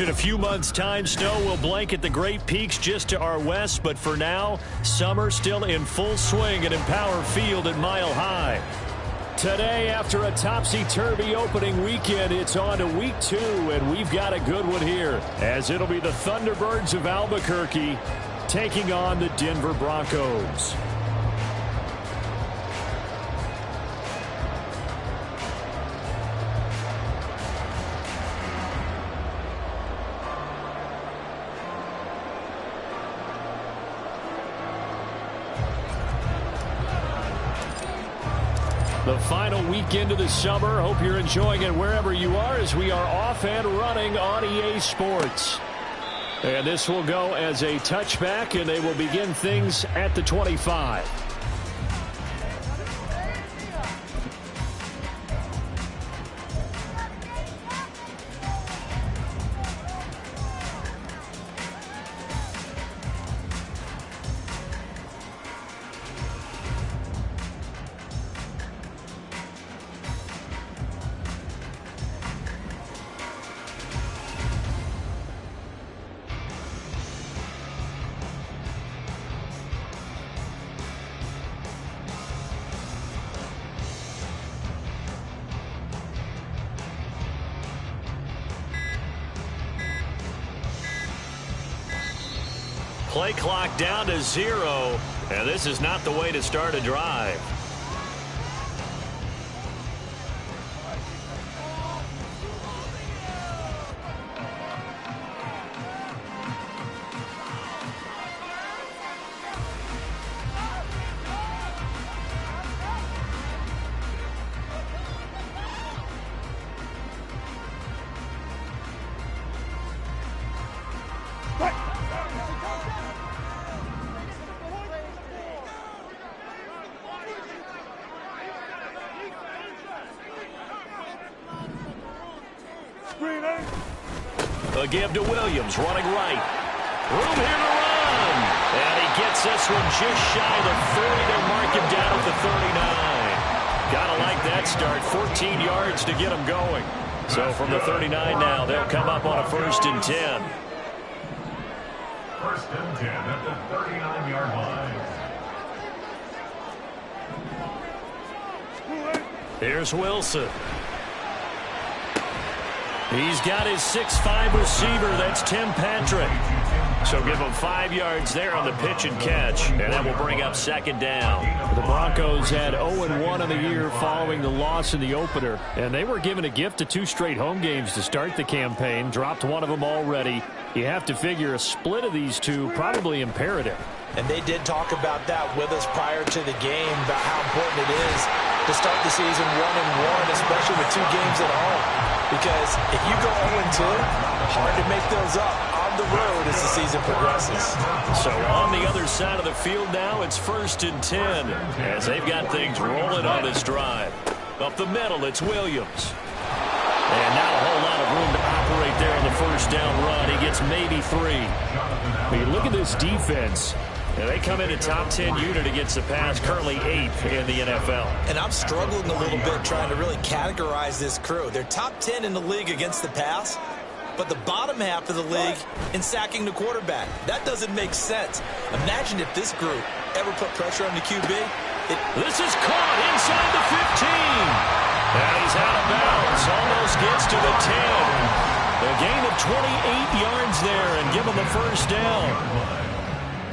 In a few months' time, snow will blanket the Great Peaks just to our west, but for now, summer still in full swing at Empower Field at Mile High. Today, after a topsy-turvy opening weekend, it's on to week 2, and we've got a good one here, as it'll be the Thunderbirds of Albuquerque taking on the Denver Broncos. The final weekend of the summer. Hope you're enjoying it wherever you are as we are off and running on EA Sports. And this will go as a touchback, and they will begin things at the 25. Play clock down to 0, and this is not the way to start a drive. A give to Williams, running right. Room here to run. And he gets this one just shy of the 40. They'll mark him down at the 39. Gotta like that start. 14 yards to get him going. So from the 39 now, they'll come up on a 1st and 10. 1st and 10 at the 39-yard line. Here's Wilson. He's got his 6'5" receiver. That's Tim Patrick. So give him 5 yards there on the pitch and catch, and that will bring up 2nd down. The Broncos had 0-1 on the year following the loss in the opener, and they were given a gift of 2 straight home games to start the campaign. Dropped one of them already. You have to figure a split of these two probably imperative. And they did talk about that with us prior to the game, about how important it is to start the season 1-1, especially with 2 games at home. Because if you go 0-2, hard to make those up on the road as the season progresses. So on the other side of the field now, it's 1st and 10 as they've got things rolling on this drive. Up the middle, it's Williams. And not a whole lot of room to operate there on the 1st down run. He gets maybe 3. But you look at this defense. And they come in a top 10 unit against the pass, currently 8th in the NFL. And I'm struggling a little bit trying to really categorize this crew. They're top 10 in the league against the pass, but the bottom half of the league in sacking the quarterback. That doesn't make sense. Imagine if this group ever put pressure on the QB. This is caught inside the 15. And he's out of bounds. Almost gets to the 10. A gain of 28 yards there and give him the 1st down.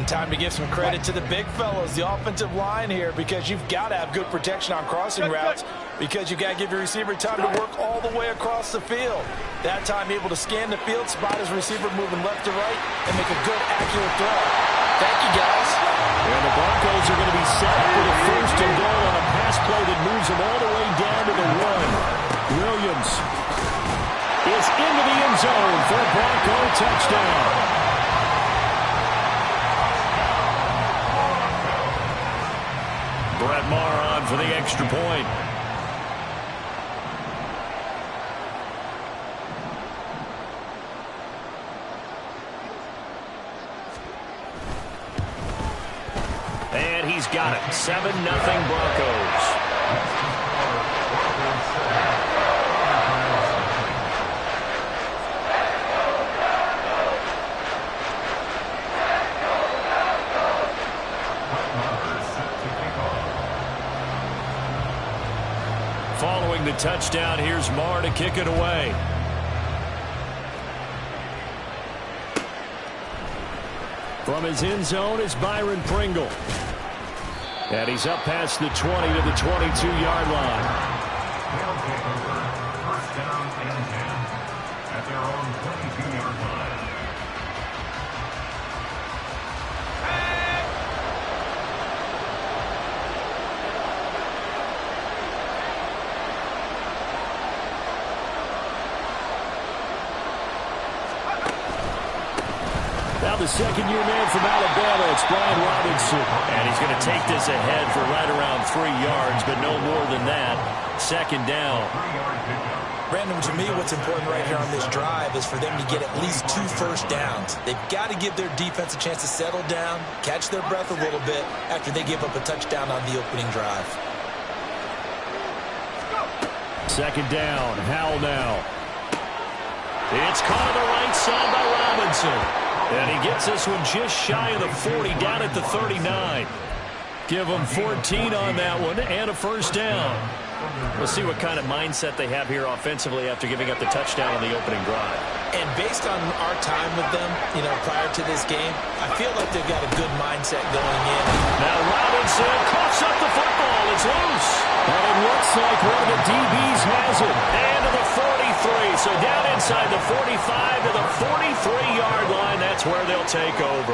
Time to give some credit to the big fellows, the offensive line here, because you've got to have good protection on crossing routes, because you've got to give your receiver time to work all the way across the field. That time able to scan the field, spot his receiver moving left to right, and make a good, accurate throw. Thank you, guys. And the Broncos are going to be set up for the 1st and goal on a pass play that moves them all the way down to the 1. Williams is into the end zone for a Bronco touchdown. Brett Maher on for the extra point. And he's got it. 7-0 Broncos. Following the touchdown, here's Marr to kick it away. From his end zone is Byron Pringle. And he's up past the 20 to the 22-yard line. First down and 10 at their own 22-yard line. Now the second-year man from Alabama, it's Brian Robinson. And he's going to take this ahead for right around 3 yards, but no more than that. Second down. Brandon, to me, what's important right here on this drive is for them to get at least 2 first downs. They've got to give their defense a chance to settle down, catch their breath a little bit after they give up a touchdown on the opening drive. Second down, Howell now. It's caught on the right side by Robinson. And he gets this one just shy of the 40, down at the 39. Give them 14 on that one and a first down. We'll see what kind of mindset they have here offensively after giving up the touchdown on the opening drive. And based on our time with them, prior to this game, I feel like they've got a good mindset going in. Now Robinson coughs up the football. It's loose. And it looks like one of the DBs has it. And to the 43. So down inside the 45 to the 43-yard line. That's where they'll take over.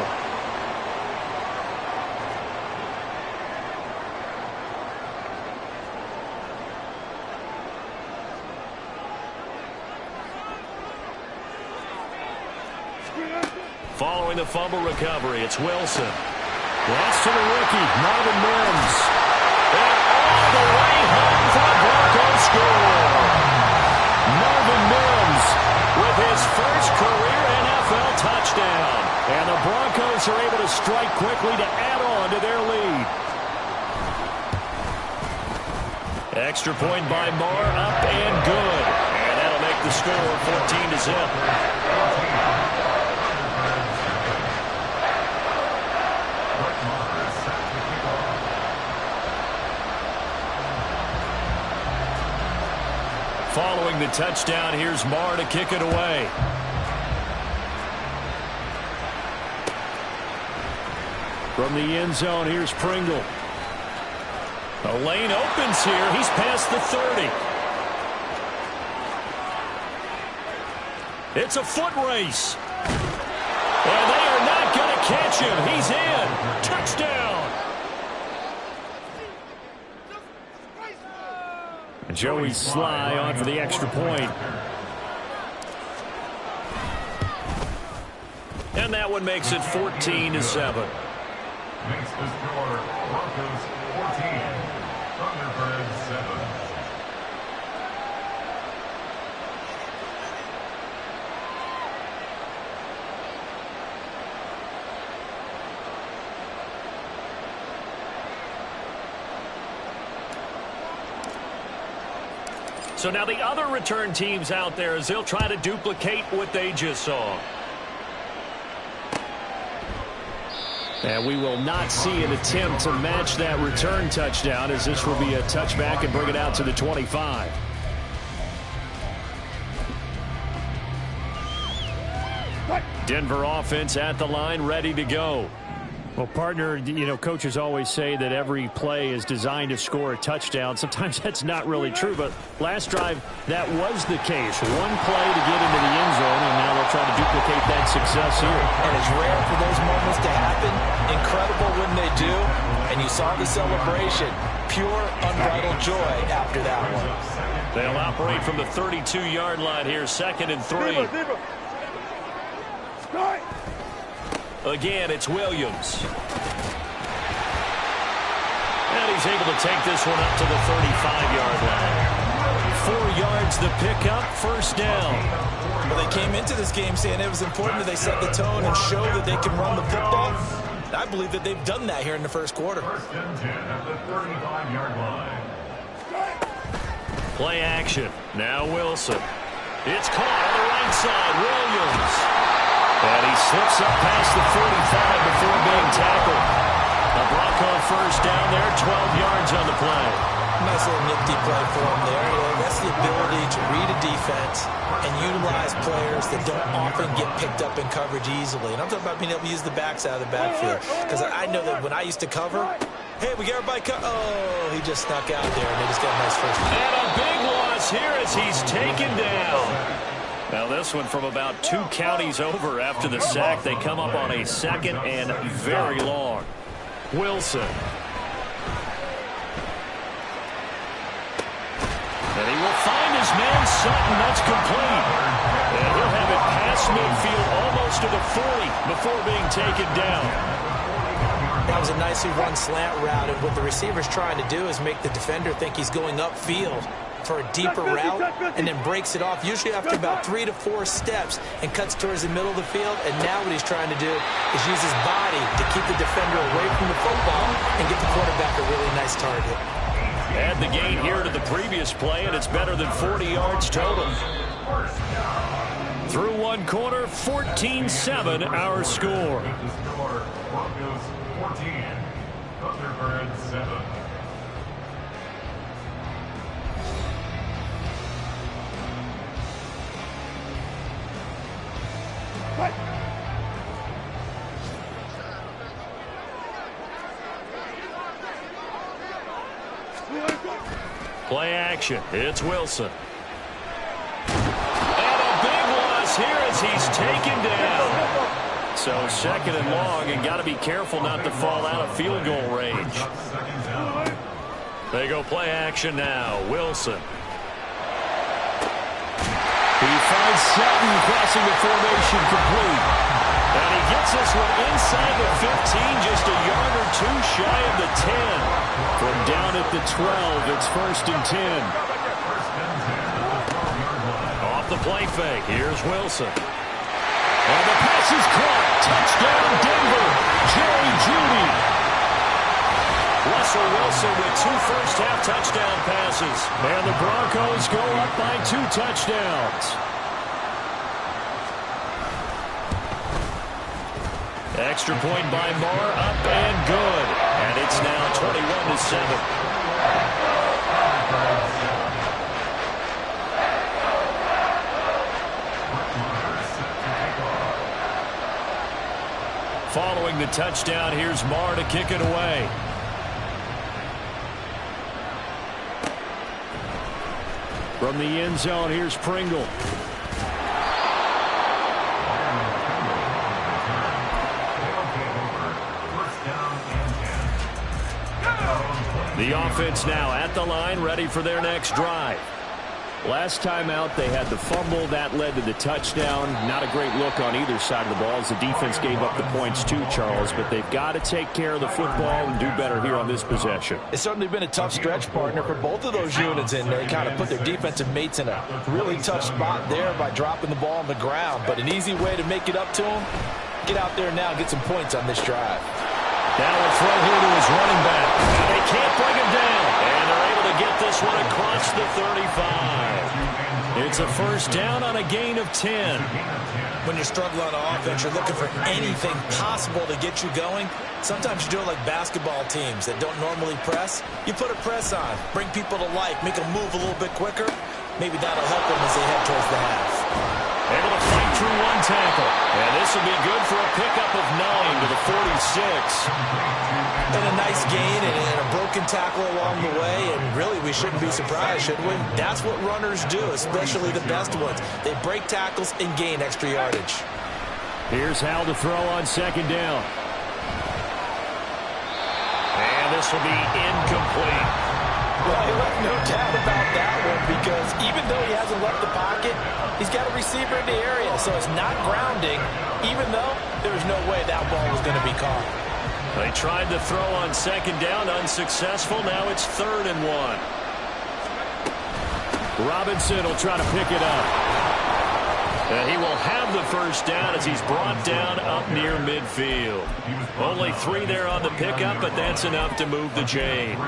Following the fumble recovery, it's Wilson. That's to the rookie, Marvin Mims. And all the way home for the Broncos score. Marvin Mims with his first career NFL touchdown. And the Broncos are able to strike quickly to add on to their lead. Extra point by Marr, up and good. And that'll make the score 14-0. Following the touchdown, here's Marr to kick it away. From the end zone, here's Pringle. A lane opens here. He's past the 30. It's a foot race. And they are not going to catch him. He's in. Touchdown. Joey Sly on for the extra point. And that one makes it 14-7. Makes the score Broncos 14, Thunderbirds 7. So now the other return teams out there as they'll try to duplicate what they just saw. And we will not see an attempt to match that return touchdown, as this will be a touchback and bring it out to the 25. Denver offense at the line, ready to go. Well, partner, coaches always say that every play is designed to score a touchdown. Sometimes that's not really true, but last drive, that was the case. One play to get into the end zone, and now they'll try to duplicate that success here. And it's rare for those moments to happen. Incredible when they do. And you saw the celebration. Pure, unbridled joy after that one. They'll operate from the 32-yard line here, 2nd and 3. Again, it's Williams. And he's able to take this one up to the 35-yard line. 4 yards the pickup, first down. Well, they came into this game saying it was important that they set the tone and show that they can run the football. I believe that they've done that here in the first quarter. First and 10 at the 35-yard line. Play action. Now Wilson. It's caught on the right side. Williams. And he slips up past the 45 before being tackled. A Bronco first down there, 12 yards on the play. Nice little nifty play for him there. That's the ability to read a defense and utilize players that don't often get picked up in coverage easily. And I'm talking about being able to use the backs out of the backfield. Because I know that when I used to cover, hey, we got everybody oh, he just snuck out there, and they just got a nice first. And a big loss here as he's taken down. Now this one from about 2 counties over after the sack. They come up on a 2nd and very long. Wilson. And he will find his man Sutton. That's complete. And he'll have it past midfield almost to the 40 before being taken down. That was a nicely run slant route, and what the receiver's trying to do is make the defender think he's going upfield for a deeper route, and then breaks it off, usually after about 3 to 4 steps, and cuts towards the middle of the field. And now what he's trying to do is use his body to keep the defender away from the football and get the quarterback a really nice target. Add the gain here to the previous play, and it's better than 40 yards total. Through one quarter, 14-7 our score. Broncos 14, Thunderbirds 7. Play action. It's Wilson. And a big loss here as he's taken down. So 2nd and long, and got to be careful not to fall out of field goal range. They go play action now. Wilson. He finds Sutton crossing the formation complete. And he gets this one inside the 15, just a yard or 2 shy of the 10. From down at the 12, it's 1st and 10. Off the play fake, here's Wilson. And the pass is caught. Touchdown, Denver. Jerry Jeudy. Russell Wilson with 2 first-half touchdown passes. And the Broncos go up by 2 touchdowns. Extra point by Marr, up and good. And it's now 21-7. Following the touchdown, here's Marr to kick it away. From the end zone, here's Pringle. The offense now at the line, ready for their next drive. Last time out, they had the fumble. That led to the touchdown. Not a great look on either side of the ball as the defense gave up the points too, Charles. But they've got to take care of the football and do better here on this possession. It's certainly been a tough stretch, partner, for both of those units in there. They kind of put their defensive mates in a really tough spot there by dropping the ball on the ground. But an easy way to make it up to them, get out there now and get some points on this drive. Now a throw here to his running back. And they can't bring him down. And they're able to get this one across the 35. It's a first down on a gain of 10. When you're struggling on offense, you're looking for anything possible to get you going. Sometimes you do it like basketball teams that don't normally press. You put a press on, bring people to life, make them move a little bit quicker. Maybe that'll help them as they head towards the half. Able to fight through one tackle. And this will be good for a pickup of 9 to the 46. And a nice gain and a broken tackle along the way. And really, we shouldn't be surprised, should we? That's what runners do, especially the best ones. They break tackles and gain extra yardage. Here's Hal to throw on 2nd down. And this will be incomplete. Well, he left no doubt about that one because even though he hasn't left the pocket, he's got a receiver in the area, so it's not grounding, even though there's no way that ball was going to be caught. They tried to throw on 2nd down, unsuccessful. Now it's 3rd and 1. Robinson will try to pick it up. And he will have the first down as he's brought down up near midfield. Only 3 there on the pickup, but that's enough to move the chains.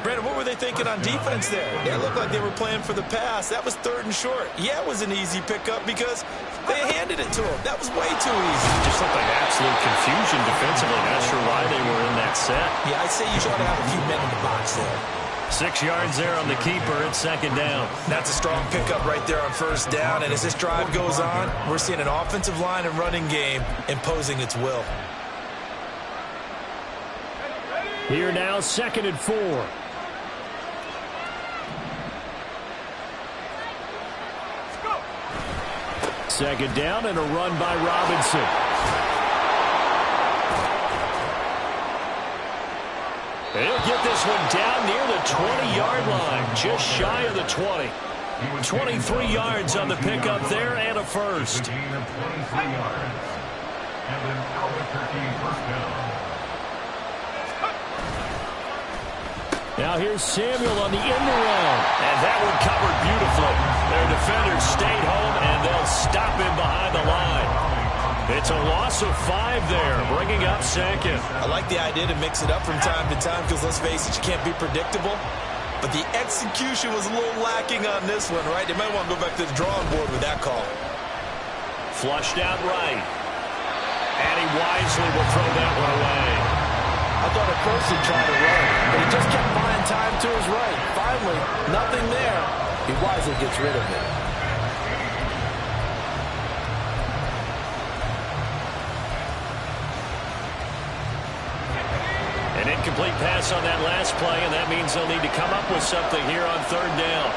Brandon, what were they thinking on defense there? They looked like they were playing for the pass. That was 3rd and short. Yeah, it was an easy pickup because they handed it to him. That was way too easy. Just looked like absolute confusion defensively. Not sure why they were in that set. Yeah, I'd say you ought to have a few men in the box there. 6 yards there on the keeper. It's second down. That's a strong pickup right there on first down. And as this drive goes on, we're seeing an offensive line and running game imposing its will. Here now, 2nd and 4. Second down and a run by Robinson. He'll get this one down near the 20-yard line, just shy of the 20. 23 yards on the pickup there and a first. Gain of 23 yards. And an Albuquerque first down. Now here's Samuel on the end around. And that one covered beautifully. Their defenders stayed home, and they'll stop him behind the line. It's a loss of 5 there, bringing up second. I like the idea to mix it up from time to time because, let's face it, you can't be predictable. But the execution was a little lacking on this one, right? They might want to go back to the drawing board with that call. Flushed out right. And he wisely will throw that one away. I thought at first he'd try to run, but he just kept buying time to his right. Finally, nothing there. He wisely gets rid of it. An incomplete pass on that last play, and that means they'll need to come up with something here on third down.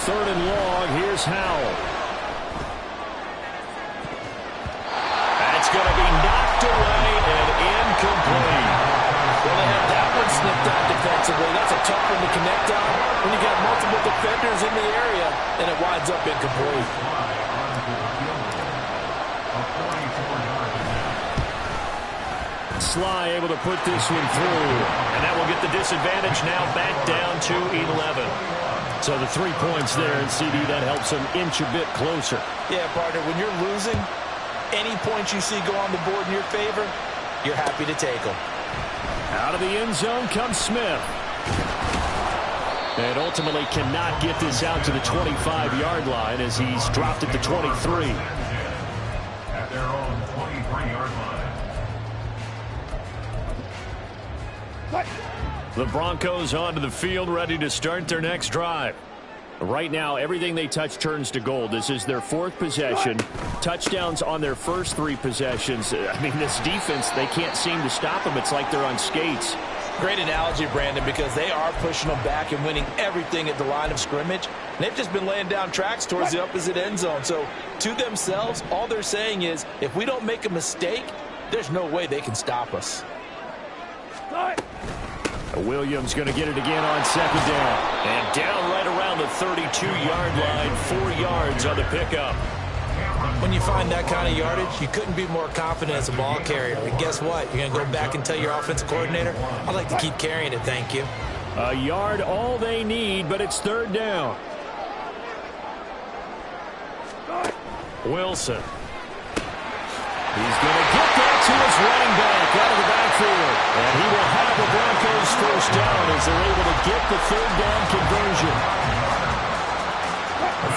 3rd and long, here's Howell. That's going to be knocked away and incomplete. Well, they had that one snipped out defensively. That's a tough one to connect on when you got multiple defenders in the area, and it winds up incomplete. Sly able to put this one through, and that will get the disadvantage now back down to 11. So the 3 points there, and CD, that helps them inch a bit closer. Yeah, partner, when you're losing, any points you see go on the board in your favor, you're happy to take them. Out of the end zone comes Smith. And ultimately cannot get this out to the 25-yard line as he's dropped at the 23. At their own 23-yard line. The Broncos onto the field, ready to start their next drive. Right now, everything they touch turns to gold. This is their 4th possession. Touchdowns on their first 3 possessions. I mean, this defense, they can't seem to stop them. It's like they're on skates. Great analogy, Brandon, because they are pushing them back and winning everything at the line of scrimmage. They've just been laying down tracks towards the opposite end zone. So, to themselves, all they're saying is, if we don't make a mistake, there's no way they can stop us. Williams going to get it again on second down. And down right around the 32-yard line, 4 yards on the pickup. When you find that kind of yardage, you couldn't be more confident as a ball carrier. And guess what? You're going to go back and tell your offensive coordinator, I'd like to keep carrying it, thank you. A yard all they need, but it's third down. Wilson. He's going to get that to his running back out of the backfield. And he will have the Broncos first down as they're able to get the third down conversion.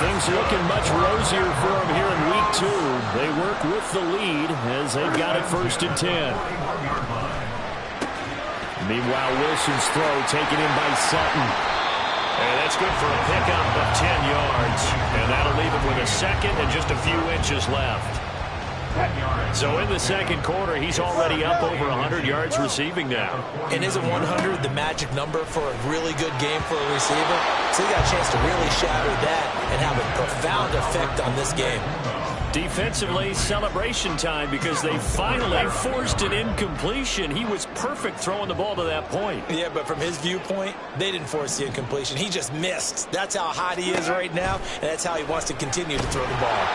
Things are looking much rosier for them here in week 2. They work with the lead as they've got it 1st and 10. Meanwhile, Wilson's throw taken in by Sutton. And that's good for a pickup of 10 yards. And that'll leave him with a second and just a few inches left. So in the second quarter, he's already up over 100 yards receiving now. And isn't 100 the magic number for a really good game for a receiver? So he got a chance to really shatter that and have a profound effect on this game. Defensively, celebration time because they finally forced an incompletion. He was perfect throwing the ball to that point. Yeah, but from his viewpoint, they didn't force the incompletion. He just missed. That's how hot he is right now, and that's how he wants to continue to throw the ball.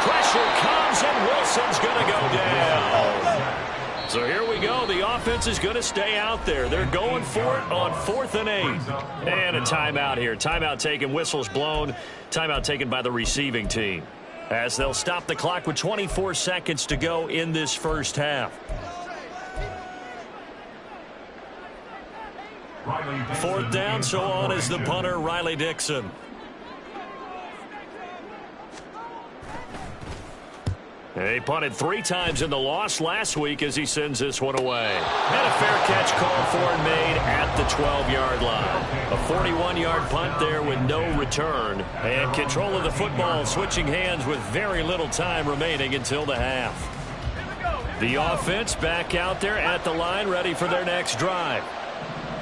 Pressure comes, and Wilson's going to go down. So here we go. The offense is going to stay out there. They're going for it on 4th and 8. And a timeout here. Timeout taken, whistles blown. Timeout taken by the receiving team, as they'll stop the clock with 24 seconds to go in this first half. 4th down, so on is the punter, Riley Dixon. He punted 3 times in the loss last week as he sends this one away. And a fair catch called for and made at the 12-yard line. A 41-yard punt there with no return. And control of the football switching hands with very little time remaining until the half. The offense back out there at the line, ready for their next drive.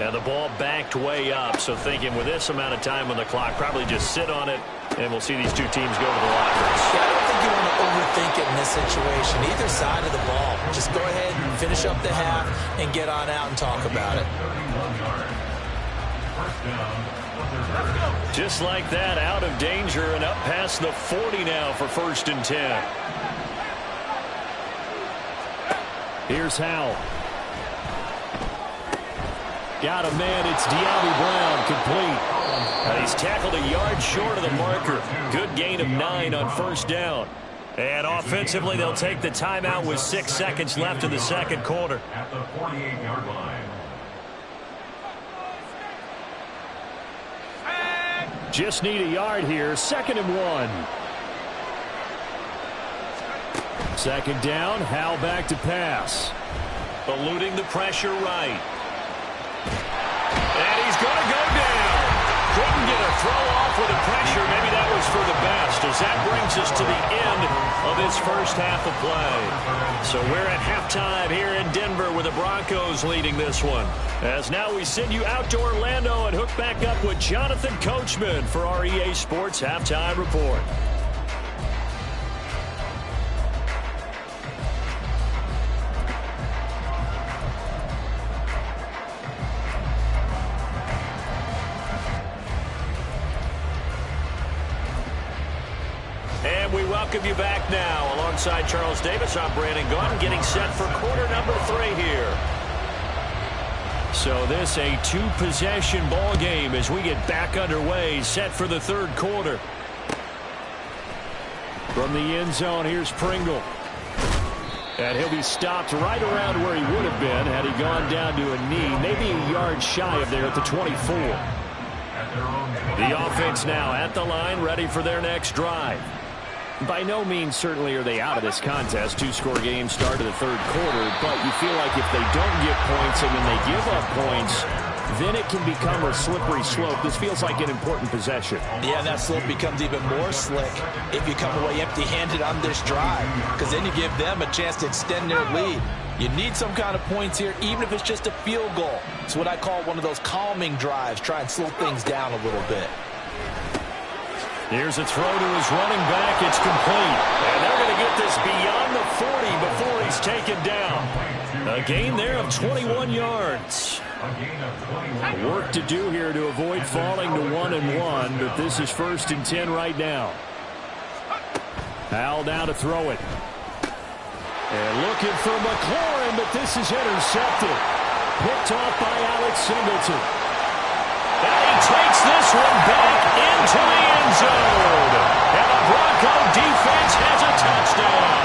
And the ball backed way up, so thinking with this amount of time on the clock, probably just sit on it, and we'll see these two teams go to the lockers. Yeah, I don't think you want to overthink it in this situation. Either side of the ball. Just go ahead and finish up the half and get on out and talk about it. Just like that, out of danger and up past the 40 now for 1st and 10. Here's Howell. Got a man. It's De'Ami Brown, complete. He's tackled a yard short of the marker. Good gain of 9 on 1st down. And offensively, they'll take the timeout with 6 seconds left in the second quarter. At the 48-yard line. Just need a yard here. 2nd and 1. 2nd down. Howell back to pass. Eluding the pressure right. And he's going to go down. Couldn't get a throw off with the pressure. Maybe that was for the best, as that brings us to the end of this first half of play. So we're at halftime here in Denver with the Broncos leading this one. As now we send you out to Orlando and hook back up with Jonathan Coachman for our EA Sports Halftime Report. And we welcome you back now. Alongside Charles Davis, I'm Brandon Gaudin, getting set for quarter number 3 here. So this a 2-possession ball game as we get back underway, set for the 3rd quarter. From the end zone, here's Pringle. And he'll be stopped right around where he would have been had he gone down to a knee, maybe a yard shy of there at the 24. The offense now at the line, ready for their next drive. By no means certainly are they out of this contest. 2-score game start of the 3rd quarter, but you feel like if they don't get points and then they give up points, then it can become a slippery slope. This feels like an important possession. Yeah, that slope becomes even more slick if you come away empty-handed on this drive, because then you give them a chance to extend their lead. You need some kind of points here, even if it's just a field goal. It's what I call one of those calming drives. Try and slow things down a little bit. Here's a throw to his running back. It's complete. And they're going to get this beyond the 40 before he's taken down. A gain there of 21 yards. Work to do here to avoid falling to 1-1, but this is 1st and 10 right now. Howell down to throw it. And looking for McLaurin, but this is intercepted. Picked off by Alex Singleton. And he takes this one back into the end zone. And the Bronco defense has a touchdown.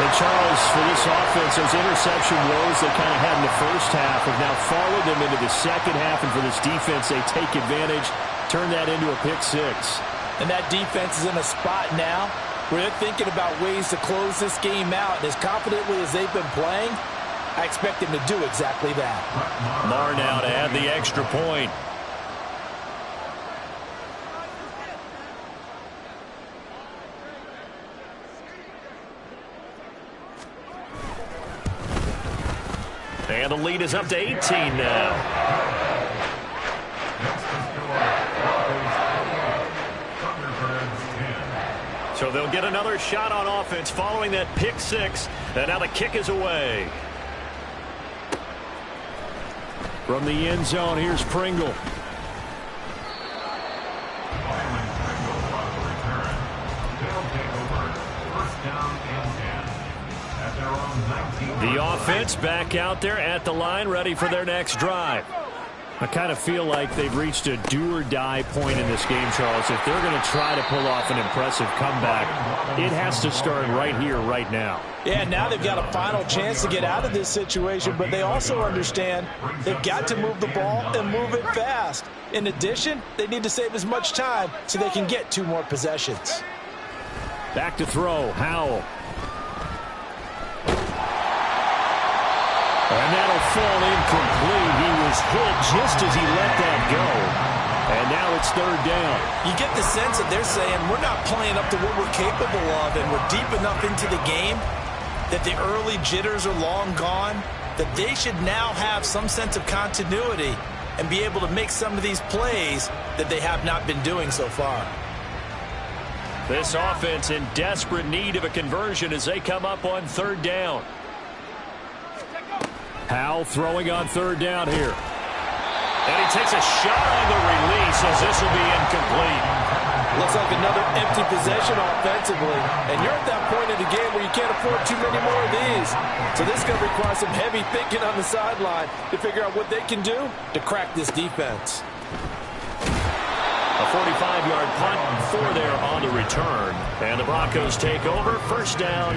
And Charles, for this offense, those interception woes they kind of had in the first half have now followed them into the second half. And for this defense, they take advantage, turn that into a pick 6. And that defense is in a spot now where they're thinking about ways to close this game out. And as confidently as they've been playing, I expect him to do exactly that. Marr now to add the extra point. And the lead is up to 18 now. So they'll get another shot on offense following that pick 6. And now the kick is away. From the end zone, here's Pringle. The offense back out there at the line, ready for their next drive. I kind of feel like they've reached a do-or-die point in this game, Charles. If they're going to try to pull off an impressive comeback, it has to start right here, right now. Yeah, now they've got a final chance to get out of this situation, but they also understand they've got to move the ball and move it fast. In addition, they need to save as much time so they can get 2 more possessions. Back to throw, Howell. fall incomplete. He was hit just as he let that go. And now it's third down. You get the sense that they're saying we're not playing up to what we're capable of, and we're deep enough into the game that the early jitters are long gone, that they should now have some sense of continuity and be able to make some of these plays that they have not been doing so far. This offense in desperate need of a conversion as they come up on third down. Howell throwing on third down here. And he takes a shot on the release as this will be incomplete. Looks like another empty possession offensively. And you're at that point in the game where you can't afford too many more of these. So this is going to require some heavy thinking on the sideline to figure out what they can do to crack this defense. A 45-yard punt, 4 there on the return. And the Broncos take over, first down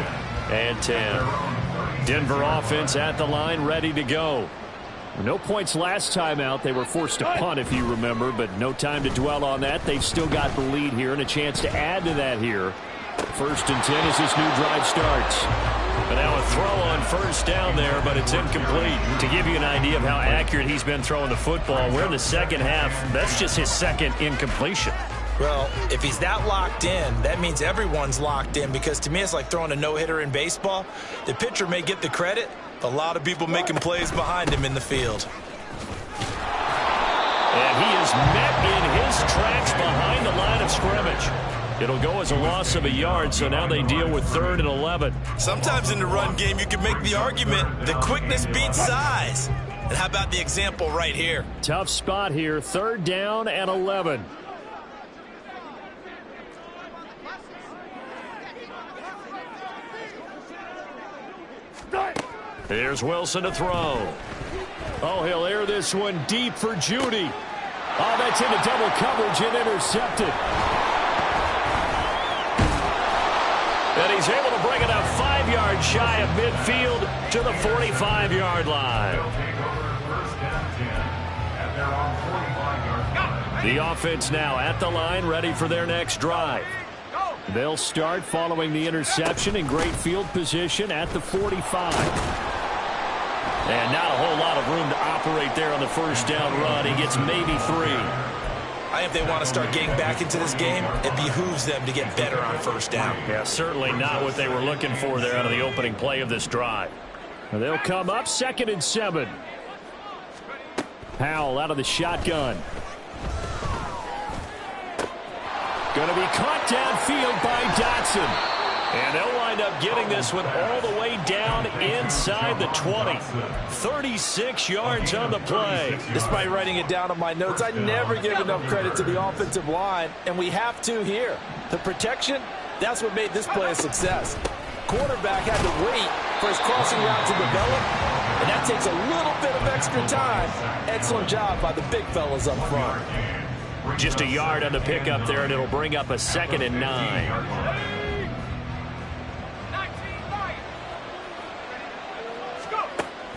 and 10. Denver offense at the line, ready to go. No points last time out. They were forced to punt, if you remember, but no time to dwell on that. They've still got the lead here and a chance to add to that here. First and 10 as this new drive starts. And now a throw on first down there, but it's incomplete. To give you an idea of how accurate he's been throwing the football, we're in the second half. That's just his second incompletion. Well, if he's that locked in, that means everyone's locked in, because to me it's like throwing a no-hitter in baseball. The pitcher may get the credit, a lot of people making plays behind him in the field. And he is met in his tracks behind the line of scrimmage. It'll go as a loss of a yard, so now they deal with 3rd and 11. Sometimes in the run game you can make the argument that quickness beats size. And how about the example right here? Tough spot here, 3rd down and 11. Here's Wilson to throw. Oh, he'll air this one deep for Judy. Oh, that's into double coverage and intercepted. And he's able to bring it up 5 yards shy of midfield to the 45-yard line. The offense now at the line, ready for their next drive. They'll start following the interception in great field position at the 45. And not a whole lot of room to operate there on the first down run. He gets maybe 3. I think if they want to start getting back into this game, it behooves them to get better on first down. Yeah, certainly not what they were looking for there out of the opening play of this drive. They'll come up 2nd and 7. Howell out of the shotgun. Going to be caught downfield by Dotson. And they'll wind up getting this one all the way down inside the 20. 36 yards on the play. Despite writing it down on my notes, I never give enough credit to the offensive line, and we have to here. The protection, that's what made this play a success. Quarterback had to wait for his crossing route to develop, and that takes a little bit of extra time. Excellent job by the big fellas up front. Just a yard on the pickup there, and it'll bring up a 2nd and 9.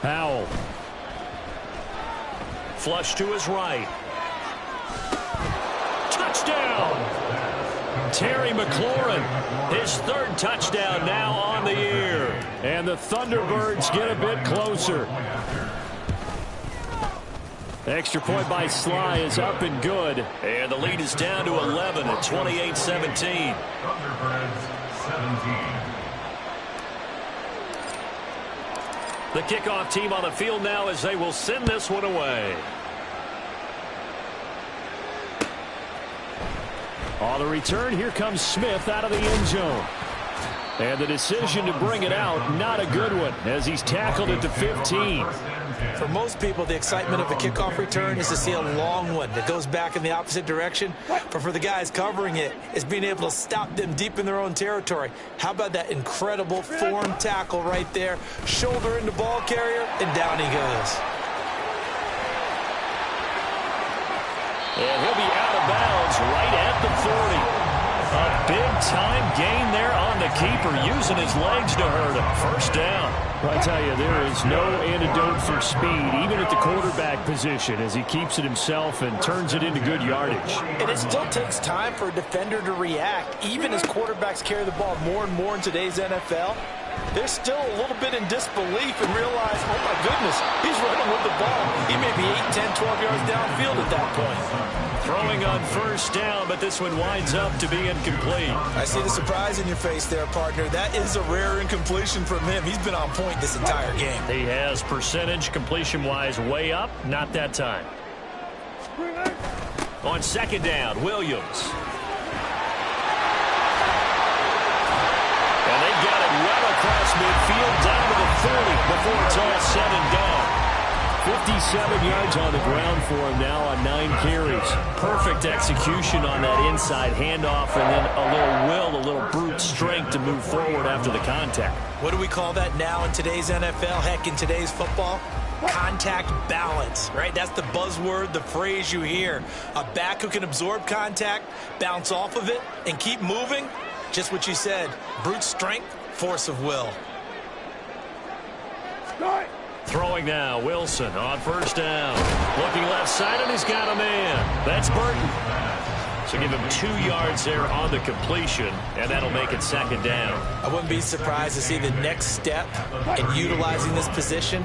Howell. Flush to his right. Touchdown! Terry McLaurin, his 3rd touchdown now on the year. And the Thunderbirds get a bit closer. Extra point by Sly is up and good. And the lead is down to 11 at 28-17. Thunderbirds 17. The kickoff team on the field now as they will send this one away. On the return, here comes Smith out of the end zone. And the decision to bring it out, not a good one, as he's tackled at the 15. For most people, the excitement of a kickoff return is to see a long one that goes back in the opposite direction. But for the guys covering it, it's being able to stop them deep in their own territory. How about that incredible form tackle right there? Shoulder into ball carrier, and down he goes. And he'll be out of bounds right at the 40. A big-time gain there on the keeper, using his legs to hurt him. First down. I tell you, there is no antidote for speed, even at the quarterback position, as he keeps it himself and turns it into good yardage. And it still takes time for a defender to react. Even as quarterbacks carry the ball more and more in today's NFL, they're still a little bit in disbelief and realize, oh my goodness, he's running with the ball. He may be 8, 10, 12 yards downfield at that point. Throwing on first down, but this one winds up to be incomplete. I see the surprise in your face there, partner. That is a rare incompletion from him. He's been on point this entire game. He has percentage completion-wise way up, not that time. On second down, Williams. And they got it well across midfield down to the 40 before it's all said and done. 57 yards on the ground for him now on 9 carries. Perfect execution on that inside handoff, and then a little brute strength to move forward after the contact. What do we call that now in today's NFL? Heck, in today's football? Contact balance, right? That's the buzzword, the phrase you hear. A back who can absorb contact, bounce off of it, and keep moving. Just what you said. Brute strength, force of will. Throwing now, Wilson on first down. Looking left side, and he's got a man. That's Burton. So give him 2 yards there on the completion, and that'll make it second down. I wouldn't be surprised to see the next step in utilizing this position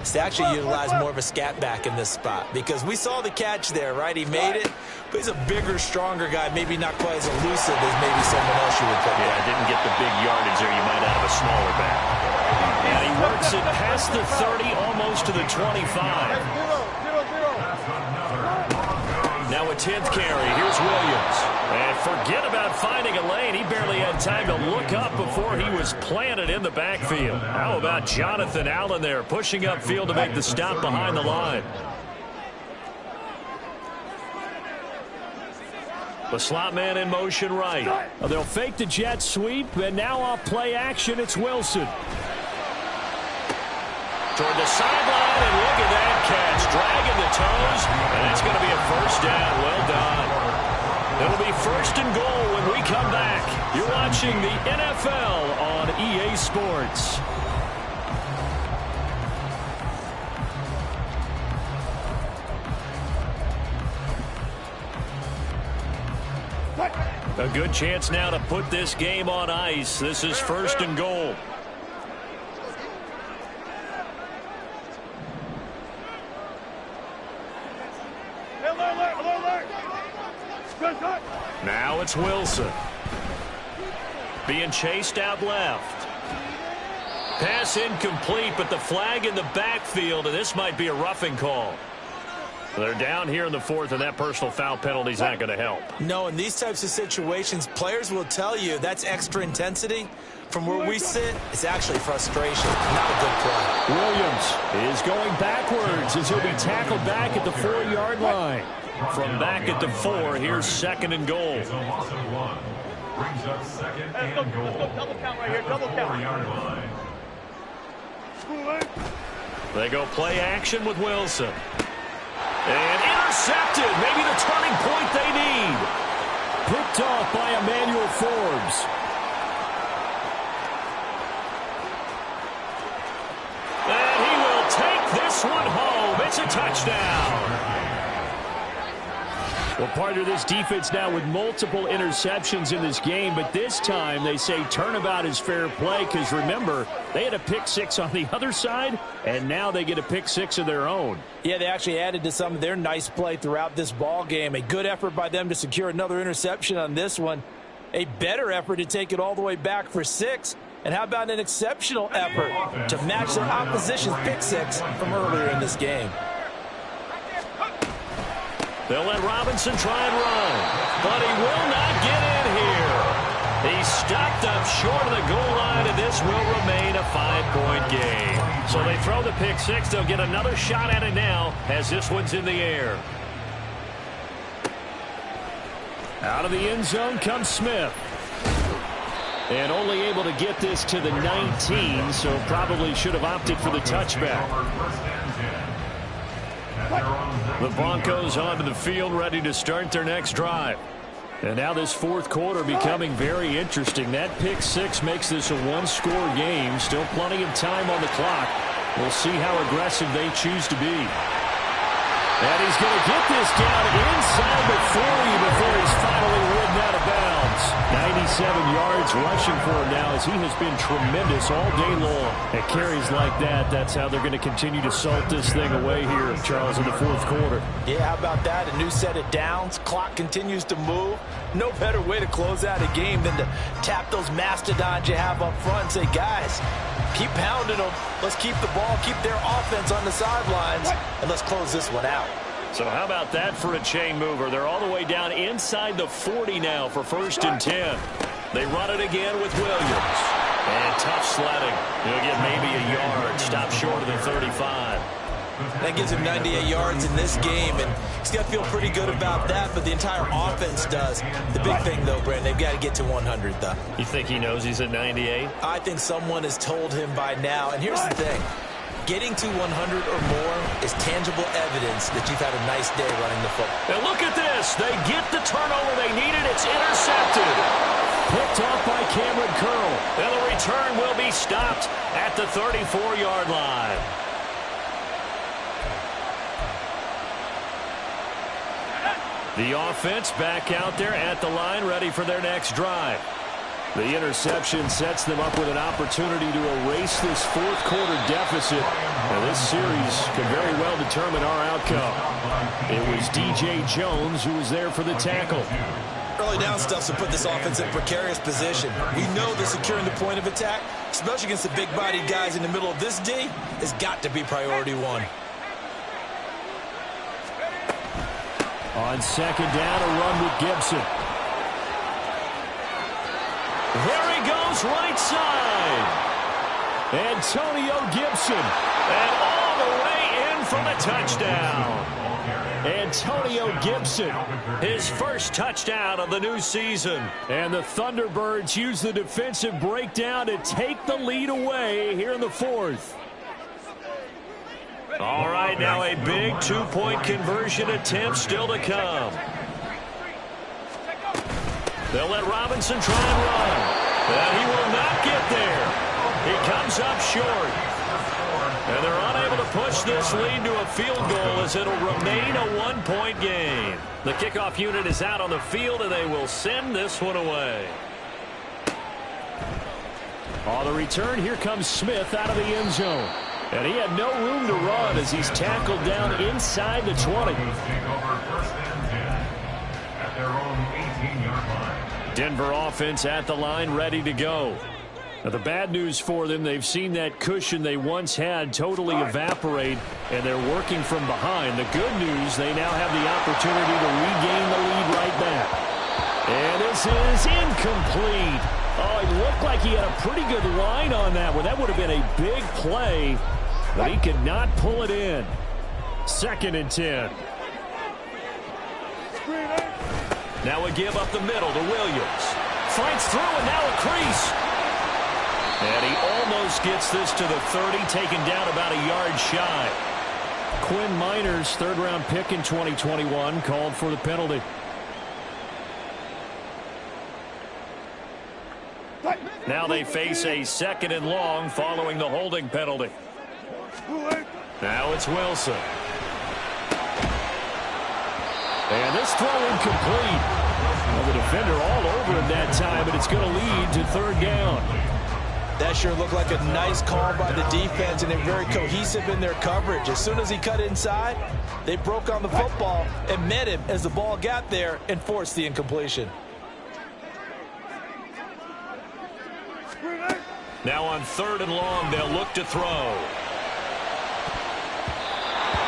is to actually utilize more of a scat back in this spot, because we saw the catch there, right? He made it, but he's a bigger, stronger guy, maybe not quite as elusive as maybe someone else you would put there. Yeah, didn't get the big yardage there you might out of a smaller back. And he works it past the 30, almost to the 25. Now a 10th carry. Here's Williams. And forget about finding a lane. He barely had time to look up before he was planted in the backfield. How about Jonathan Allen there, pushing upfield to make the stop behind the line. The slot man in motion right. Well, they'll fake the jet sweep, and now off play action, it's Wilson. Toward the sideline, and look at that catch. Dragging the toes, and that's going to be a first down. Well done. It'll be first and goal when we come back. You're watching the NFL on EA Sports. A good chance now to put this game on ice. This is first and goal. Now it's Wilson. Being chased out left. Pass incomplete, but the flag in the backfield, and this might be a roughing call. They're down here in the 4th, and that personal foul penalty is not going to help. No, in these types of situations, players will tell you that's extra intensity. From where we sit, it's actually frustration. Not a good play. Williams is going backwards as he'll be tackled back at the 4-yard line. From back at the 4, here's second and goal. Brings up second and goal. Let's go double count right here. Double count. They go play action with Wilson. And intercepted. Maybe the turning point they need. Picked off by Emmanuel Forbes. And he will take this one home. It's a touchdown. Well, part of this defense now with multiple interceptions in this game, but this time they say turnabout is fair play because, remember, they had a pick 6 on the other side, and now they get a pick 6 of their own. Yeah, they actually added to some of their nice play throughout this ball game. A good effort by them to secure another interception on this one. A better effort to take it all the way back for 6. And how about an exceptional effort to match their opposition's pick 6 from earlier in this game. They'll let Robinson try and run, but he will not get in here. He's stopped up short of the goal line, and this will remain a 5-point game. So they throw the pick 6. They'll get another shot at it now as this one's in the air. Out of the end zone comes Smith. And only able to get this to the 19, so probably should have opted for the touchback. The Broncos onto the field, ready to start their next drive. And now this fourth quarter becoming very interesting. That pick six makes this a one-score game. Still plenty of time on the clock. We'll see how aggressive they choose to be. And he's going to get this down inside the 40 before he's finally ridden out of bounds. 97 yards rushing for him now as he has been tremendous all day long. At carries like that, that's how they're going to continue to salt this thing away here, Charles, in the fourth quarter. Yeah, how about that? A new set of downs. Clock continues to move. No better way to close out a game than to tap those mastodons you have up front and say, guys, keep pounding them. Let's keep the ball, keep their offense on the sidelines, and let's close this one out. So how about that for a chain mover? They're all the way down inside the 40 now for 1st and 10. They run it again with Williams. And tough sledding. He'll get maybe a yard. Stop short of the 35. That gives him 98 yards in this game, and he's got to feel pretty good about that, but the entire offense does. The big thing, though, Brandon, they've got to get to 100, though. You think he knows he's at 98? I think someone has told him by now, and here's the thing. Getting to 100 or more is tangible evidence that you've had a nice day running the football. And look at this. They get the turnover they needed. It's intercepted. Picked off by Cameron Curl. And the return will be stopped at the 34-yard line. The offense back out there at the line, ready for their next drive. The interception sets them up with an opportunity to erase this fourth quarter deficit. Now, this series could very well determine our outcome. It was DJ Jones who was there for the tackle. Early down stuff to put this offense in a precarious position. We know that securing the point of attack, especially against the big-bodied guys in the middle of this D, has got to be priority one. On second down, a run with Gibson. There he goes, right side. Antonio Gibson. And all the way in for the touchdown. Antonio Gibson, his first touchdown of the new season. And the Thunderbirds use the defensive breakdown to take the lead away here in the fourth. All right, now a big two-point conversion attempt still to come. They'll let Robinson try and run. And he will not get there. He comes up short. And they're unable to push this lead to a field goal as it'll remain a one-point game. The kickoff unit is out on the field, and they will send this one away. On the return, here comes Smith out of the end zone. And he had no room to run as he's tackled down inside the 20. Denver offense at the line, ready to go. Now, the bad news for them, they've seen that cushion they once had totally evaporate, and they're working from behind. The good news, they now have the opportunity to regain the lead right back. And this is incomplete. Oh, it looked like he had a pretty good line on that one. That would have been a big play, but he could not pull it in. 2nd and 10. Now a give up the middle to Williams. Fights through, and now a crease. And he almost gets this to the 30, taken down about a yard shy. Quinn Miners, 3rd-round pick in 2021, called for the penalty. Now they face a 2nd and long following the holding penalty. Now it's Wilson. And this throw incomplete. Well, the defender all over him that time, but it's going to lead to 3rd down. That sure looked like a nice call by the defense, and they're very cohesive in their coverage. As soon as he cut inside, they broke on the football and met him as the ball got there and forced the incompletion. Now on 3rd and long, they'll look to throw.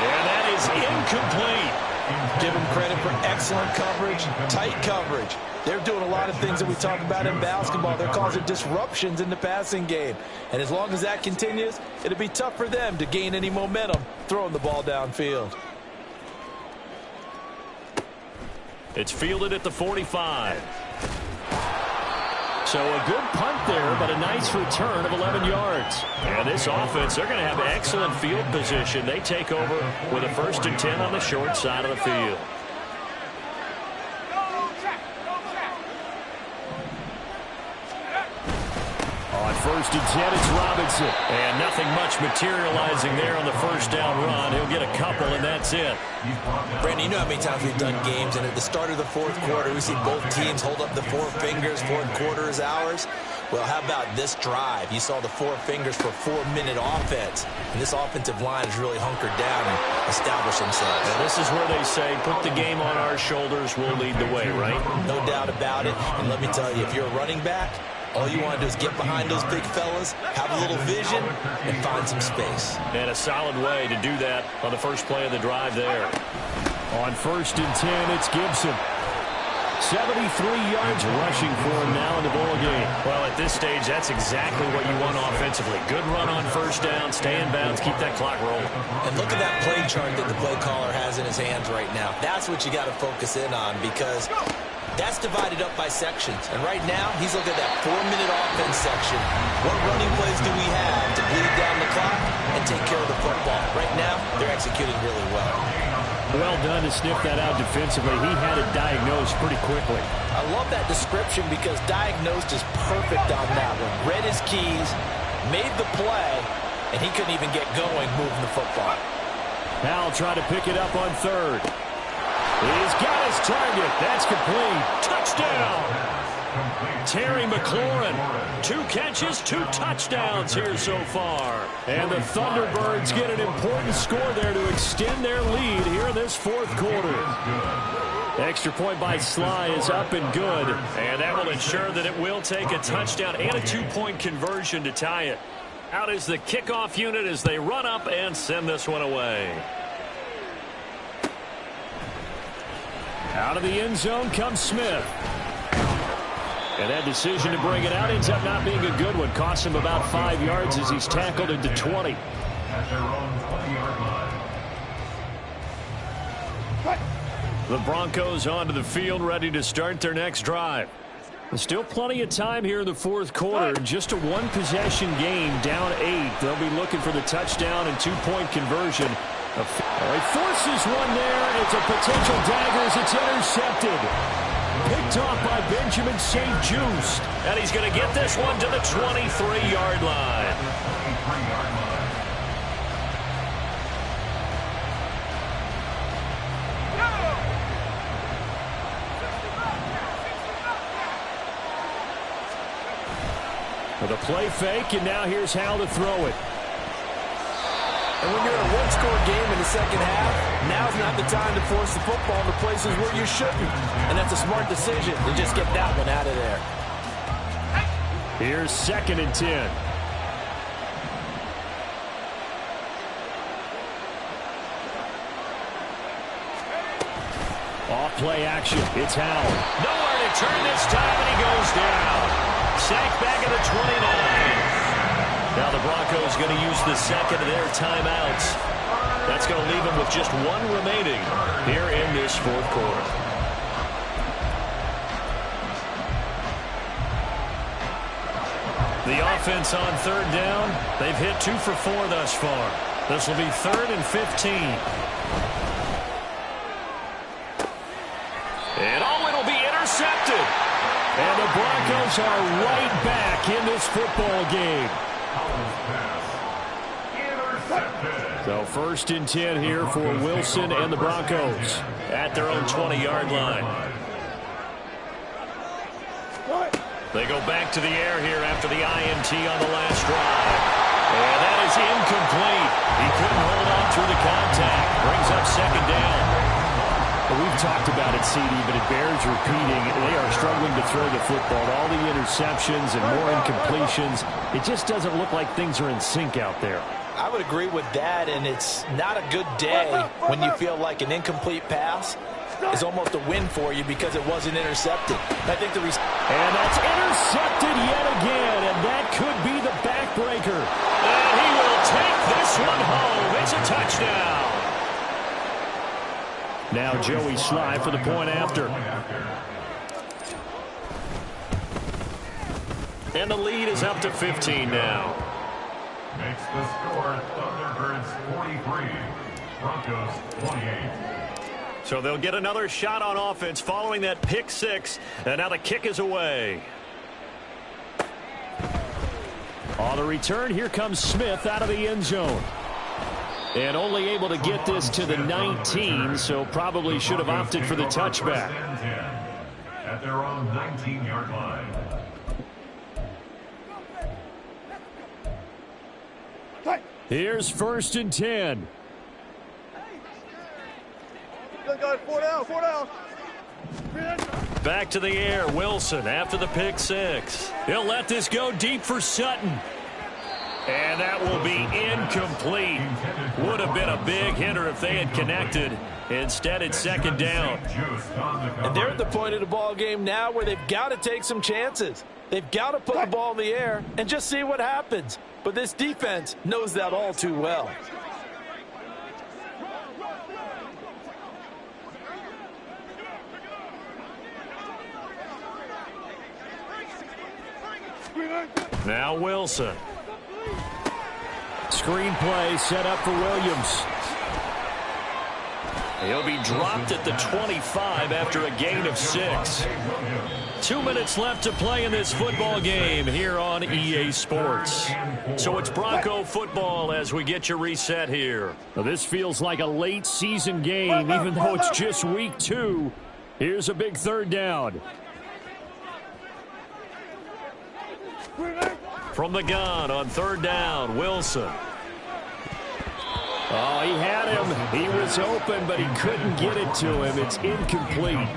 And that is incomplete. Give them credit for excellent coverage, tight coverage. They're doing a lot of things that we talk about in basketball. They're causing disruptions in the passing game. And as long as that continues, it'll be tough for them to gain any momentum throwing the ball downfield. It's fielded at the 45. So a good punt there, but a nice return of 11 yards. And this offense, they're going to have excellent field position. They take over with a 1st and 10 on the short side of the field. first and 10, it's Robinson. And nothing much materializing there on the first down run. He'll get a couple, and that's it. Brandon, you know how many times we've done games, and at the start of the fourth quarter, we see both teams hold up the four fingers, fourth quarter is ours. Well, how about this drive? You saw the four fingers for 4-minute offense, and this offensive line has really hunkered down and established themselves. Now, this is where they say, put the game on our shoulders, we'll lead the way, right? No doubt about it, and let me tell you, if you're a running back, all you want to do is get behind those big fellas, have a little vision, and find some space. And a solid way to do that on the first play of the drive there. On first and 10, it's Gibson. 73 yards rushing for him now in the ball game. Well, at this stage, that's exactly what you want offensively. Good run on first down, stay in bounds, keep that clock rolling. And look at that play chart that the play caller has in his hands right now. That's what you got to focus in on, because that's divided up by sections. And right now, he's looking at that 4-minute offense section. What running plays do we have to bleed down the clock and take care of the football? Right now, they're executing really well. Well done to sniff that out defensively. He had it diagnosed pretty quickly. I love that description because diagnosed is perfect on that one. Read his keys, made the play, and he couldn't even get going moving the football. Now try to pick it up on third. He's got his target. That's complete. Touchdown. Terry McLaurin. 2 catches, 2 touchdowns here so far. And the Thunderbirds get an important score there to extend their lead here in this fourth quarter. Extra point by Sly is up and good. And that will ensure that it will take a touchdown and a 2-point conversion to tie it. Out is the kickoff unit as they run up and send this one away. Out of the end zone comes Smith. And that decision to bring it out ends up not being a good one. Costs him about 5 yards as he's tackled into 20. At their own 20-yard line. The Broncos onto the field, ready to start their next drive. There's still plenty of time here in the fourth quarter. Just a one-possession game, down 8. They'll be looking for the touchdown and 2-point conversion. He forces one there. It's a potential dagger as it's intercepted. Picked off by Benjamin St. Just. And he's going to get this one to the 23-yard line. With a play fake, and now here's how to throw it. And when you're in a one-score game in the second half, now's not the time to force the football in the places where you shouldn't. And that's a smart decision to just get that one out of there. Here's 2nd and 10. Off play action. It's Howell. Nowhere to turn this time, and he goes down. Sacked back at the 29. Now the Broncos going to use the second of their timeouts. That's going to leave them with just 1 remaining here in this fourth quarter. The offense on 3rd down. They've hit 2 for 4 thus far. This will be 3rd and 15. And it'll be intercepted. And the Broncos are right back in this football game. So 1st and 10 here for Wilson and the Broncos at their own 20-yard line. They go back to the air here after the INT on the last drive. And that is incomplete. He couldn't hold on through the contact. Brings up 2nd down. Well, we've talked about it, CD, but it bears repeating. They are struggling to throw the football. All the interceptions and more incompletions. It just doesn't look like things are in sync out there. I would agree with that, and it's not a good day when you feel like an incomplete pass is almost a win for you because it wasn't intercepted. I think and that's intercepted yet again, and that could be the backbreaker. And he will take this one home. It's a touchdown. Now Joey Sly for the point after. And the lead is up to 15 now. Makes the score Thunderbirds 43, Broncos 28. So they'll get another shot on offense following that pick 6. And now the kick is away. On the return, here comes Smith out of the end zone. And only able to get this to the 19, so probably should have opted for the touchback. At their own 19-yard line. Here's 1st and 10. Good, guys. 4 down, 4 down. Back to the air, Wilson after the pick six. He'll let this go deep for Sutton. And that will be incomplete. Would have been a big hitter if they had connected. Instead, it's 2nd down. And they're at the point of the ball game now where they've got to take some chances. They've got to put the ball in the air and just see what happens. But this defense knows that all too well. Now Wilson. Screen play set up for Williams. He'll be dropped at the 25 after a gain of 6. 2 minutes left to play in this football game here on EA Sports. So it's Bronco football as we get you reset here. Now this feels like a late season game, even though it's just week 2. Here's a big 3rd down. From the gun on 3rd down, Wilson. Oh, he had him. He was open, but he couldn't get it to him. It's incomplete.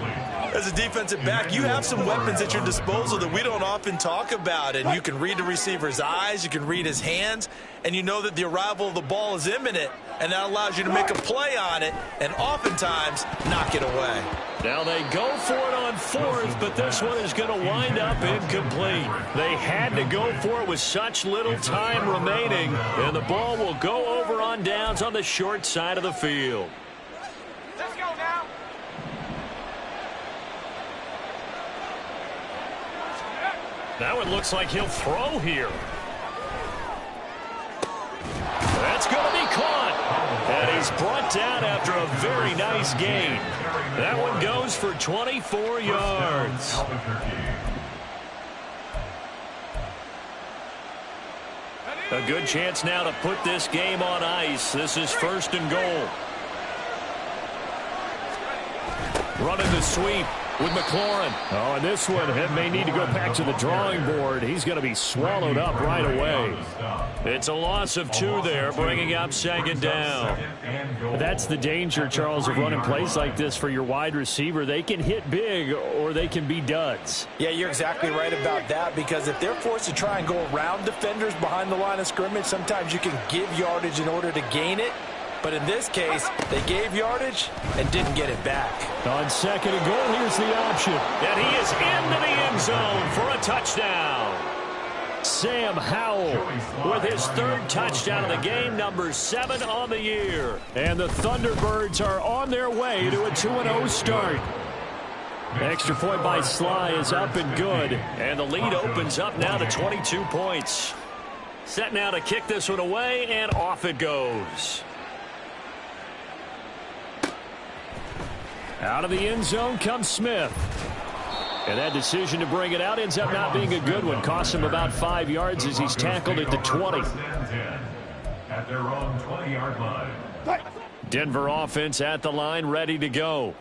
As a defensive back, you have some weapons at your disposal that we don't often talk about. And you can read the receiver's eyes, you can read his hands, and you know that the arrival of the ball is imminent. And that allows you to make a play on it and oftentimes knock it away. Now they go for it on 4th, but this one is going to wind up incomplete. They had to go for it with such little time remaining, and the ball will go over on downs on the short side of the field. Let's go now. Now it looks like he'll throw here. That's going to be caught. And he's brought down after a very nice gain. That one goes for 24 yards. A good chance now to put this game on ice. This is 1st and goal. Running the sweep with McLaurin. Oh, and this one may need to go back to the drawing board. He's going to be swallowed up right away. It's a loss of 2 there, bringing up 2nd down. That's the danger, Charles, of running plays like this for your wide receiver. They can hit big or they can be duds. Yeah, you're exactly right about that, because if they're forced to try and go around defenders behind the line of scrimmage, sometimes you can give yardage in order to gain it. But in this case, they gave yardage and didn't get it back. On 2nd and goal, here's the option. And he is into the end zone for a touchdown. Sam Howell with his 3rd touchdown of the game, number 7 on the year. And the Thunderbirds are on their way to a 2-0 start. Extra point by Sly is up and good. And the lead opens up now to 22 points. Set now to kick this one away, and off it goes. Out of the end zone comes Smith. And that decision to bring it out ends up not being a good one. Costs him about 5 yards as he's tackled at the 20. At their own 20-yard line. Denver offense at the line, ready to go.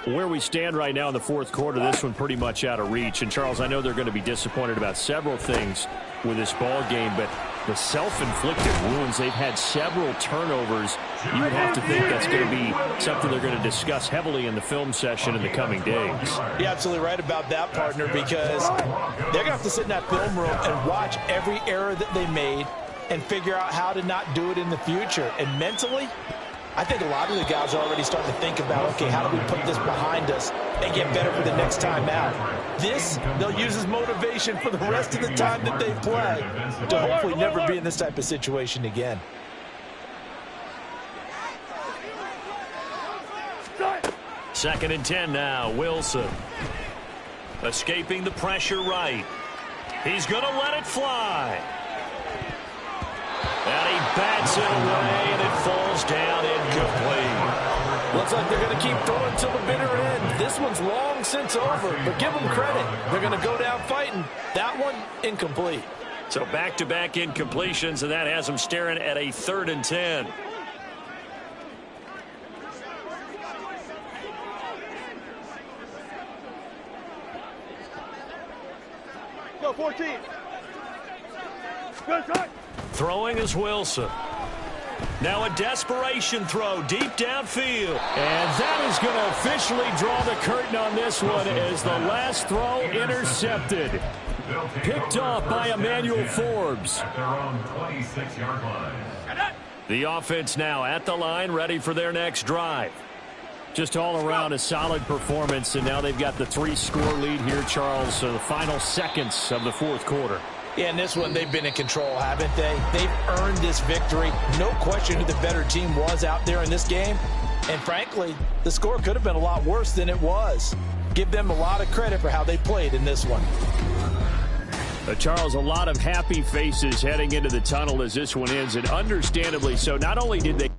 Where we stand right now in the 4th quarter, this one pretty much out of reach. And, Charles, I know they're going to be disappointed about several things with this ball game, but the self-inflicted wounds, they've had several turnovers. You would have to think that's going to be something they're going to discuss heavily in the film session in the coming days. You're absolutely right about that, partner, because they're going to have to sit in that film room and watch every error that they made and figure out how to not do it in the future. And mentally, I think a lot of the guys are already starting to think about, okay, how do we put this behind us and get better for the next time out? This, they'll use as motivation for the rest of the time that they play to hopefully never be in this type of situation again. Second and 10 now, Wilson. Escaping the pressure right. He's going to let it fly. And he bats it away, and it falls down incomplete. Looks like they're going to keep throwing till the bitter end. This one's long since over, but give them credit. They're going to go down fighting. That one, incomplete. So back-to-back incompletions, and that has them staring at a 3rd and 10. Go 14. Good shot. Throwing is Wilson. Now a desperation throw deep downfield. And that is going to officially draw the curtain on this one as the last throw intercepted. Picked off by Emmanuel Forbes. At their own 26-yard line. The offense now at the line, ready for their next drive. Just all around a solid performance, and now they've got the 3-score lead here, Charles. So the final seconds of the 4th quarter. Yeah, in this one, they've been in control, haven't they? They've earned this victory. No question who the better team was out there in this game. And frankly, the score could have been a lot worse than it was. Give them a lot of credit for how they played in this one. Charles, a lot of happy faces heading into the tunnel as this one ends, and understandably so. Not only did they